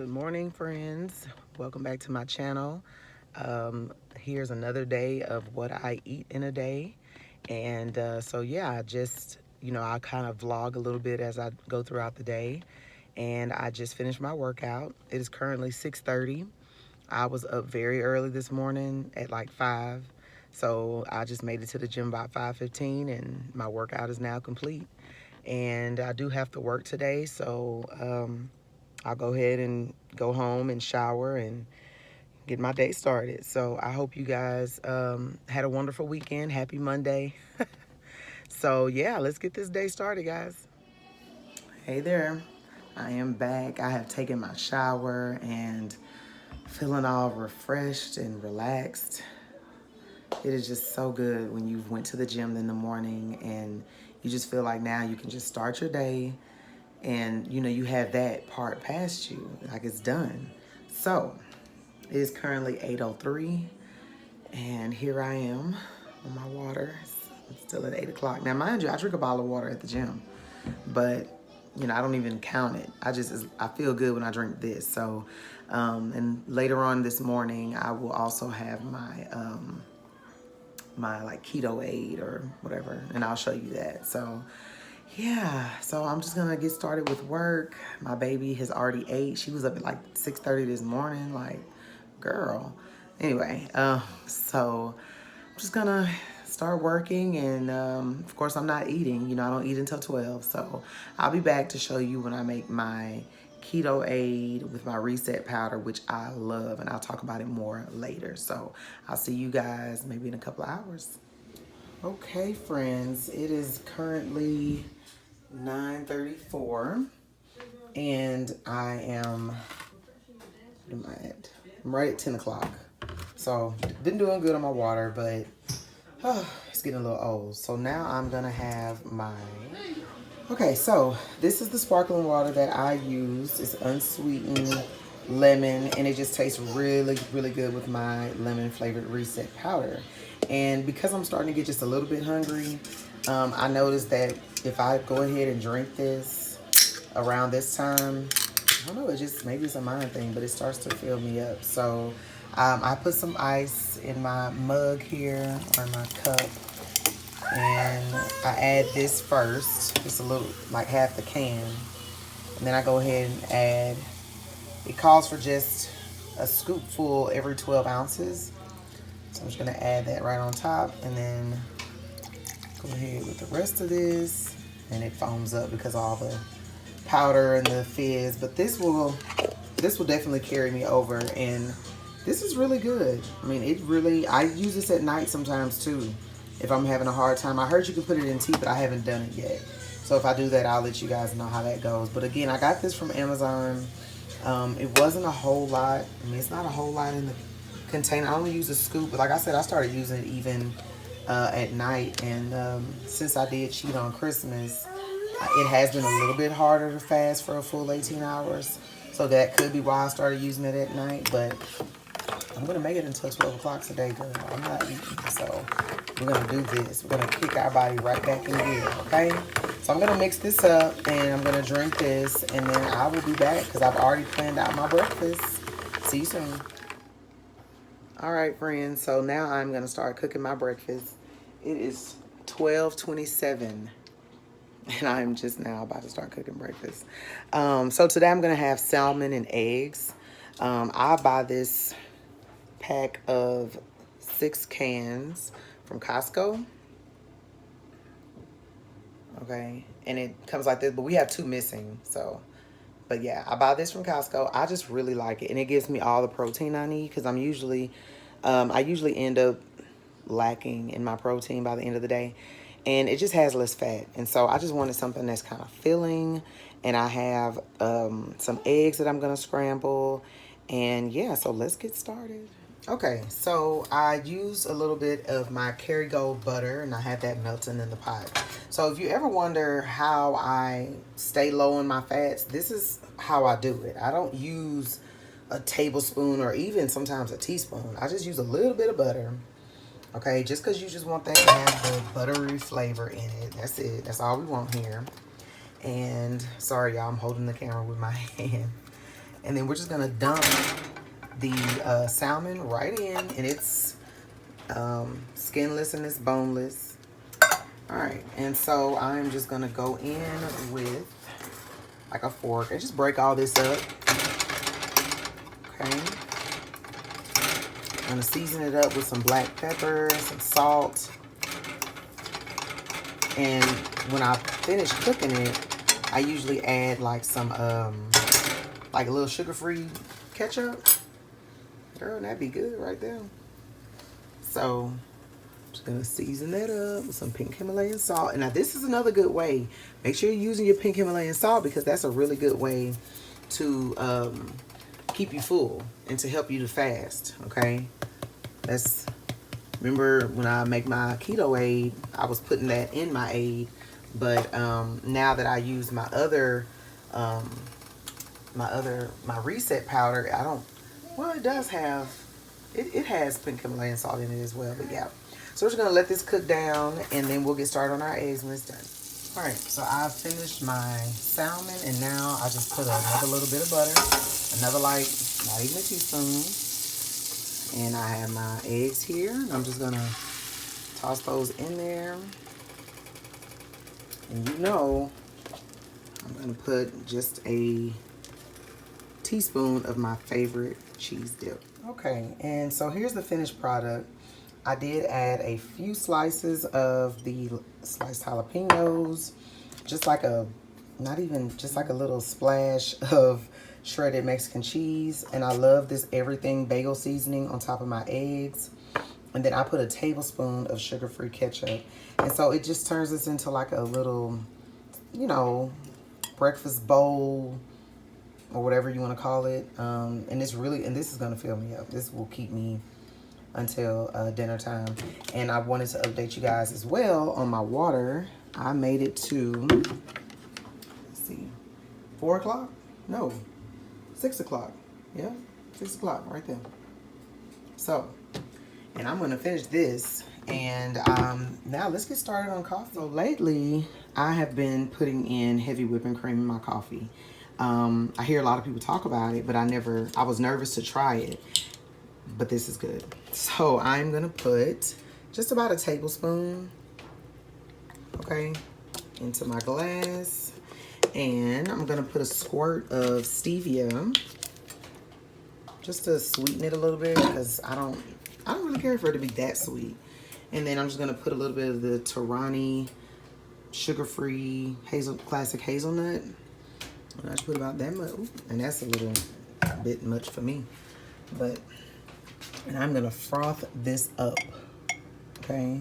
Good morning, friends. Welcome back to my channel. Here's another day of what I eat in a day. And so, yeah, I just, I kind of vlog a little bit as I go throughout the day. And I just finished my workout. It is currently 6:30. I was up very early this morning at like 5. So I just made it to the gym by 5:15 and my workout is now complete. And I do have to work today, so I'll go ahead and go home and shower and get my day started. So I hope you guys had a wonderful weekend. Happy Monday. So yeah, let's get this day started, guys. Hey there. I am back. I have taken my shower and feeling all refreshed and relaxed. It is just so good when you went to the gym in the morning and you just feel like now you can just start your day and you have that part past you, like it's done. So it is currently 8:03 and here I am on my water. It's still at 8 o'clock. Now mind you, I drink a bottle of water at the gym, but I don't even count it. I feel good when I drink this. So and later on this morning I will also have my like keto aid or whatever, and I'll show you that. So yeah, so I'm just gonna get started with work. My baby has already ate. She was up at like 6:30 this morning, like, girl. Anyway, so I'm just gonna start working, and of course I'm not eating. I don't eat until 12, so I'll be back to show you when I make my keto aid with my reset powder, which I love, and I'll talk about it more later. So I'll see you guys maybe in a couple of hours. Okay, friends, it is currently 9:34 and I am, what am I at? I'm right at 10 o'clock. So been doing good on my water, but it's getting a little old. So now I'm gonna have my, okay, so this is the sparkling water that I use. It's unsweetened lemon, and it just tastes really, really good with my lemon flavored reset powder. And because I'm starting to get just a little bit hungry, I noticed that if I go ahead and drink this around this time, I don't know, maybe it's a mind thing, but it starts to fill me up. So I put some ice in my mug here, or my cup, and I add this first, just a little, like half the can, and then I go ahead and add, it calls for just a scoopful every 12 ounces. So I'm just gonna add that right on top, and then go ahead with the rest of this, and it foams up because of all the powder and the fizz. But this will definitely carry me over, and this is really good. I mean, I use this at night sometimes too if I'm having a hard time. I heard you can put it in tea, but I haven't done it yet. So if I do that, I'll let you guys know how that goes. But again, I got this from Amazon. It wasn't a whole lot. I mean, it's not a whole lot in the container. I only use a scoop, but like I said, I started using it even at night. And since I did cheat on Christmas, it has been a little bit harder to fast for a full 18 hours. So that could be why I started using it at night. But I'm going to make it until 12 o'clock today, girl. I'm not eating. So we're going to do this. We're going to kick our body right back in gear, okay? So I'm going to mix this up, and I'm going to drink this, and then I will be back because I've already planned out my breakfast. See you soon. All right, friends. So now I'm going to start cooking my breakfast. It is 12:27. And I'm just now about to start cooking breakfast. So today I'm going to have salmon and eggs. I buy this pack of 6 cans from Costco. Okay. And it comes like this, but we have 2 missing. So, but yeah, I buy this from Costco. I just really like it. And it gives me all the protein I need because I usually end up lacking in my protein by the end of the day. And it just has less fat. And so I just wanted something that's kind of filling. And I have some eggs that I'm going to scramble. And yeah, so let's get started. Okay, so I used a little bit of my Kerrygold butter, and I had that melting in the pot. So if you ever wonder how I stay low in my fats, this is how I do it. I don't use a tablespoon or even sometimes a teaspoon. I just use a little bit of butter. Okay, just because you just want that to have the buttery flavor in it. That's it. That's all we want here. And sorry, y'all, I'm holding the camera with my hand. And then we're just gonna dump the salmon right in, and it's skinless and it's boneless. All right, and so I'm just gonna go in with like a fork and just break all this up. Okay. I'm gonna season it up with some black pepper, some salt. And when I finish cooking it, I usually add like some, like a little sugar-free ketchup. Girl, that'd be good right there. So, I'm just gonna season that up with some pink Himalayan salt. And now this is another good way. Make sure you're using your pink Himalayan salt because that's a really good way to keep you full and to help you to fast, okay? Remember when I make my keto aid, I was putting that in my aid, but now that I use my reset powder, it does have, it has pink Himalayan salt in it as well, but yeah. So we're just gonna let this cook down and then we'll get started on our eggs when it's done. All right, so I've finished my salmon and now I just put another little bit of butter, another like, not even a teaspoon. And I have my eggs here. And I'm just gonna toss those in there. And you know, I'm gonna put just a teaspoon of my favorite cheese dip. Okay, and so here's the finished product. I did add a few slices of the sliced jalapenos, just like not even, just like a little splash of shredded Mexican cheese. And I love this everything bagel seasoning on top of my eggs. And then I put a tablespoon of sugar-free ketchup. And so it just turns this into like a little, you know, breakfast bowl or whatever you want to call it. And this is going to fill me up. This will keep me until dinner time. And I wanted to update you guys as well on my water. I made it to, let's see, 4 o'clock? No, 6 o'clock. Yeah, 6 o'clock right there. So, and I'm gonna finish this. And now let's get started on coffee. So lately, I have been putting in heavy whipping cream in my coffee. I hear a lot of people talk about it, but I was nervous to try it. But this is good. So I'm gonna put just about a tablespoon, okay, into my glass. And I'm gonna put a squirt of stevia just to sweeten it a little bit because I don't really care for it to be that sweet. And then I'm just gonna put a little bit of the Torani sugar-free classic hazelnut. And I just put about that much. Ooh, and that's a little bit much for me. And I'm gonna froth this up, okay?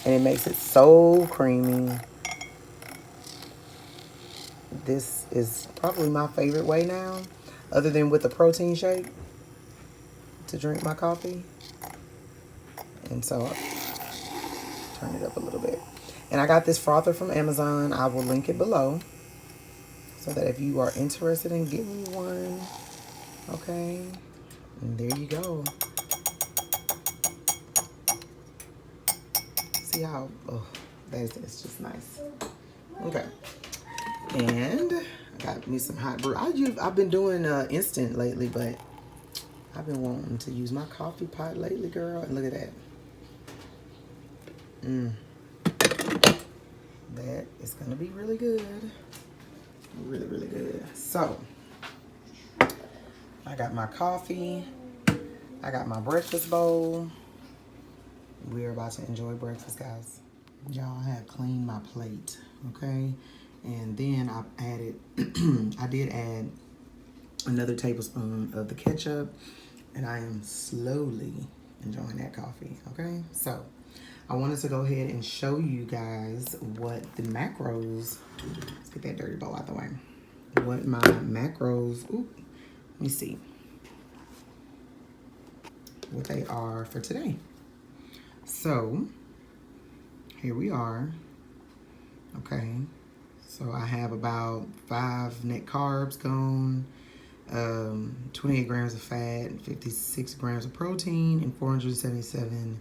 And it makes it so creamy. This is probably my favorite way now, other than with a protein shake, to drink my coffee. And so I'll turn it up a little bit. And I got this frother from Amazon. I will link it below so that if you are interested in getting one, okay, and there you go. See how, it's just nice. Okay, and I got me some hot brew. I've been doing instant lately, but I've been wanting to use my coffee pot lately, girl. And look at that. That is gonna be really good. Really, really good. So, I got my coffee. I got my breakfast bowl. We're about to enjoy breakfast, guys. Y'all, I have cleaned my plate, okay? And then I did add another tablespoon of the ketchup, and I am slowly enjoying that coffee, okay? So, I wanted to go ahead and show you guys what the macros, let's get that dirty bowl out the way, what my macros, let me see what they are for today. So, here we are, okay? So I have about 5 net carbs gone, 28 grams of fat, 56 grams of protein, and 477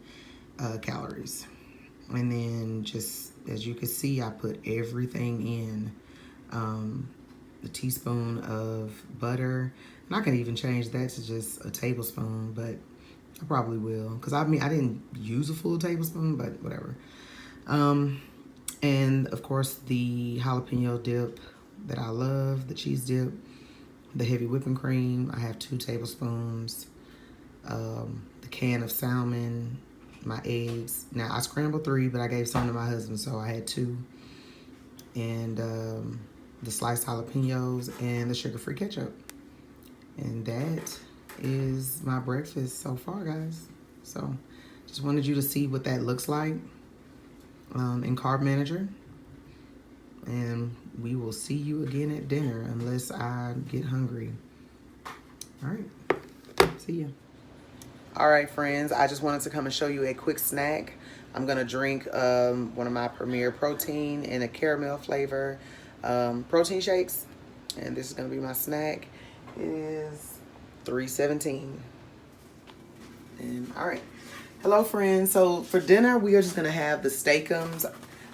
calories. And then just as you can see, I put everything in a teaspoon of butter. And I can even change that to just a tablespoon, but I probably will. Because I mean, I didn't use a full tablespoon, but whatever. And of course, the jalapeno dip that I love, the cheese dip, the heavy whipping cream. I have 2 tablespoons. The can of salmon, my eggs. Now, I scrambled 3, but I gave some to my husband, so I had 2. And the sliced jalapenos and the sugar-free ketchup. And that is my breakfast so far, guys. So, just wanted you to see what that looks like in Carb Manager. And we will see you again at dinner unless I get hungry. All right. See ya. All right, friends. I just wanted to come and show you a quick snack. I'm going to drink one of my Premier Protein in a caramel flavor protein shakes. And this is going to be my snack. It is 3:17. And all right. Hello, friends. So for dinner, we are just going to have the steakums.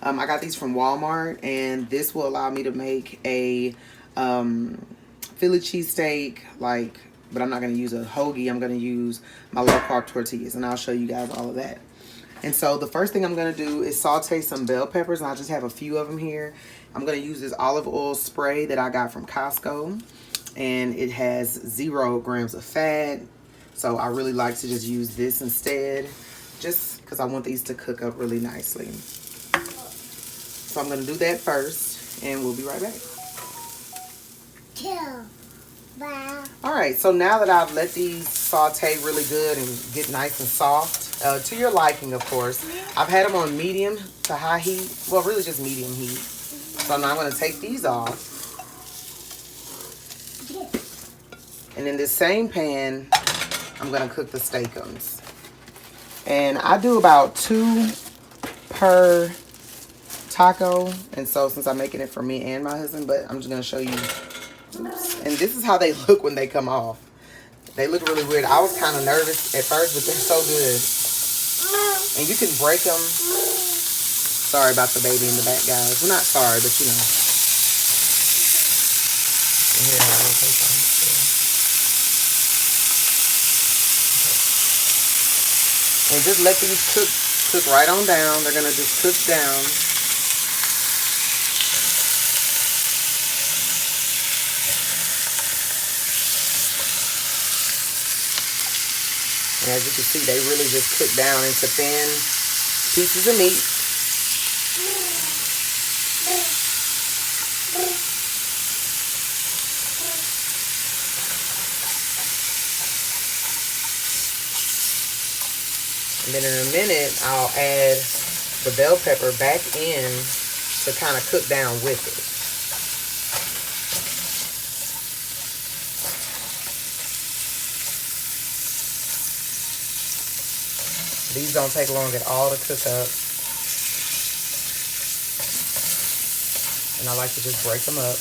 I got these from Walmart, and this will allow me to make a Philly cheesesteak, but I'm not going to use a hoagie. I'm going to use my low-carb tortillas, and I'll show you guys all of that. And so the first thing I'm going to do is saute some bell peppers, and I just have a few of them here. I'm going to use this olive oil spray that I got from Costco, and it has 0 grams of fat. So I really like to just use this instead, just because I want these to cook up really nicely. So I'm going to do that first, and we'll be right back. All right, so now that I've let these saute really good and get nice and soft, to your liking, of course, I've had them on medium to high heat. Well, really just medium heat. So now I'm going to take these off. And in this same pan, I'm going to cook the steakums. And I do about 2 per taco. And so since I'm making it for me and my husband, but I'm just going to show you. Oops. And this is how they look when they come off. They look really weird. I was kind of nervous at first, but they're so good. And you can break them. Sorry about the baby in the back, guys. Well, not sorry, but you know. And just let these cook right on down. They're going to just cook down. And as you can see, they really just cook down into thin pieces of meat. And then in a minute, I'll add the bell pepper back in to kind of cook down with it. These don't take long at all to cook up. And I like to just break them up.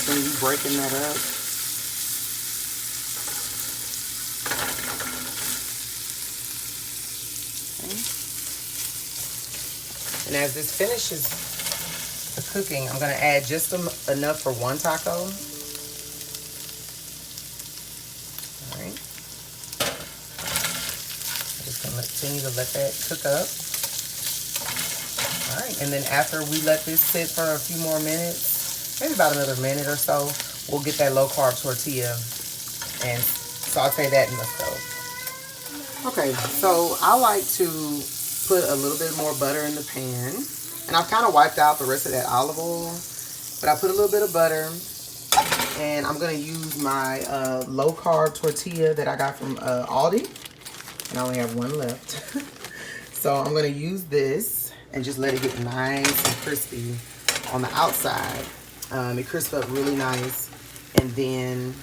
Continue breaking that up. Okay. And as this finishes the cooking, I'm going to add just enough for 1 taco. All right. I'm just going to continue to let that cook up. All right, and then after we let this sit for a few more minutes, maybe about another minute or so, we'll get that low-carb tortilla and saute that in the stove. Okay, so I like to put a little bit more butter in the pan. And I've kind of wiped out the rest of that olive oil. But I put a little bit of butter. And I'm going to use my low-carb tortilla that I got from Aldi. And I only have 1 left. So I'm going to use this and just let it get nice and crispy on the outside. It crisps up really nice. And then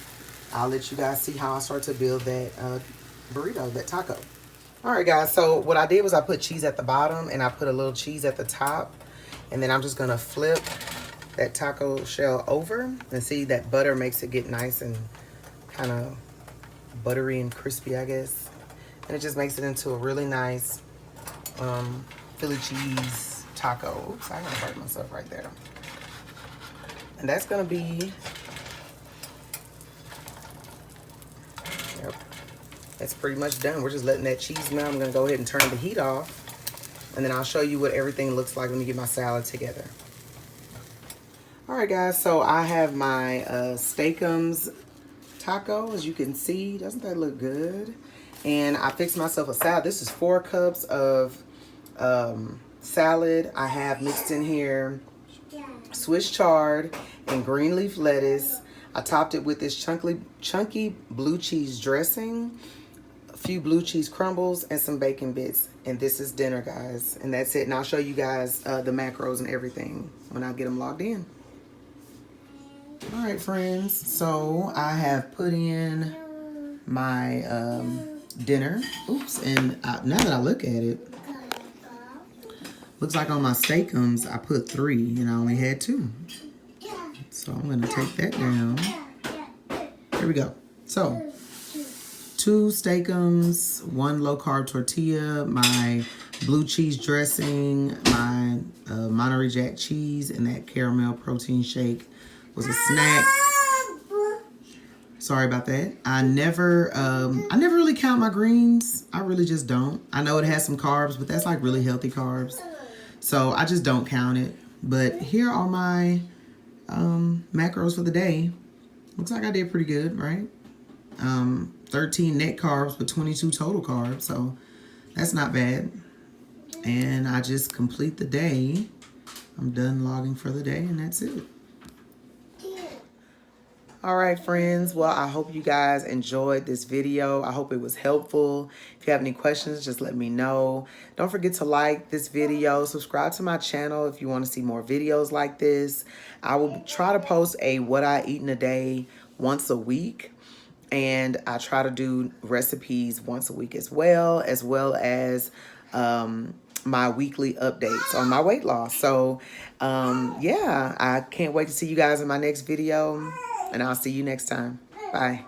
I'll let you guys see how I start to build that burrito, that taco. All right, guys. So what I did was I put cheese at the bottom and I put a little cheese at the top. And then I'm just going to flip that taco shell over. And see, that butter makes it get nice and kind of buttery and crispy, I guess. And it just makes it into a really nice Philly cheese taco. Oops, I'm going to hurt myself right there. And that's going to be... Yep. That's pretty much done. We're just letting that cheese melt. I'm going to go ahead and turn the heat off. And then I'll show you what everything looks like when you get my salad together. All right, guys. So I have my Steakums taco, as you can see. Doesn't that look good? And I fixed myself a salad. This is 4 cups of salad. I have mixed in here Swiss chard and green leaf lettuce. I topped it with this chunky blue cheese dressing, a few blue cheese crumbles, and some bacon bits. And this is dinner, guys. And that's it. And I'll show you guys the macros and everything when I get them logged in. All right, friends. So I have put in my dinner. Oops. And now that I look at it, looks like on my Steakums I put 3 and I only had 2. So I'm going to take that down. Here we go. So 2 Steakums, 1 low-carb tortilla, my blue cheese dressing, my Monterey Jack cheese, and that caramel protein shake was a snack. Sorry about that. I never really count my greens. I really just don't. I know it has some carbs, but that's like really healthy carbs. So I just don't count it. But here are my macros for the day. Looks like I did pretty good, right? 13 net carbs, but 22 total carbs. So that's not bad. And I just complete the day. I'm done logging for the day, and that's it. All right, friends. Well, I hope you guys enjoyed this video. I hope it was helpful. If you have any questions, just let me know. Don't forget to like this video. Subscribe to my channel if you want to see more videos like this. I will try to post a what I eat in a day once a week. And I try to do recipes once a week as well as my weekly updates on my weight loss. So, yeah, I can't wait to see you guys in my next video. And I'll see you next time. Bye.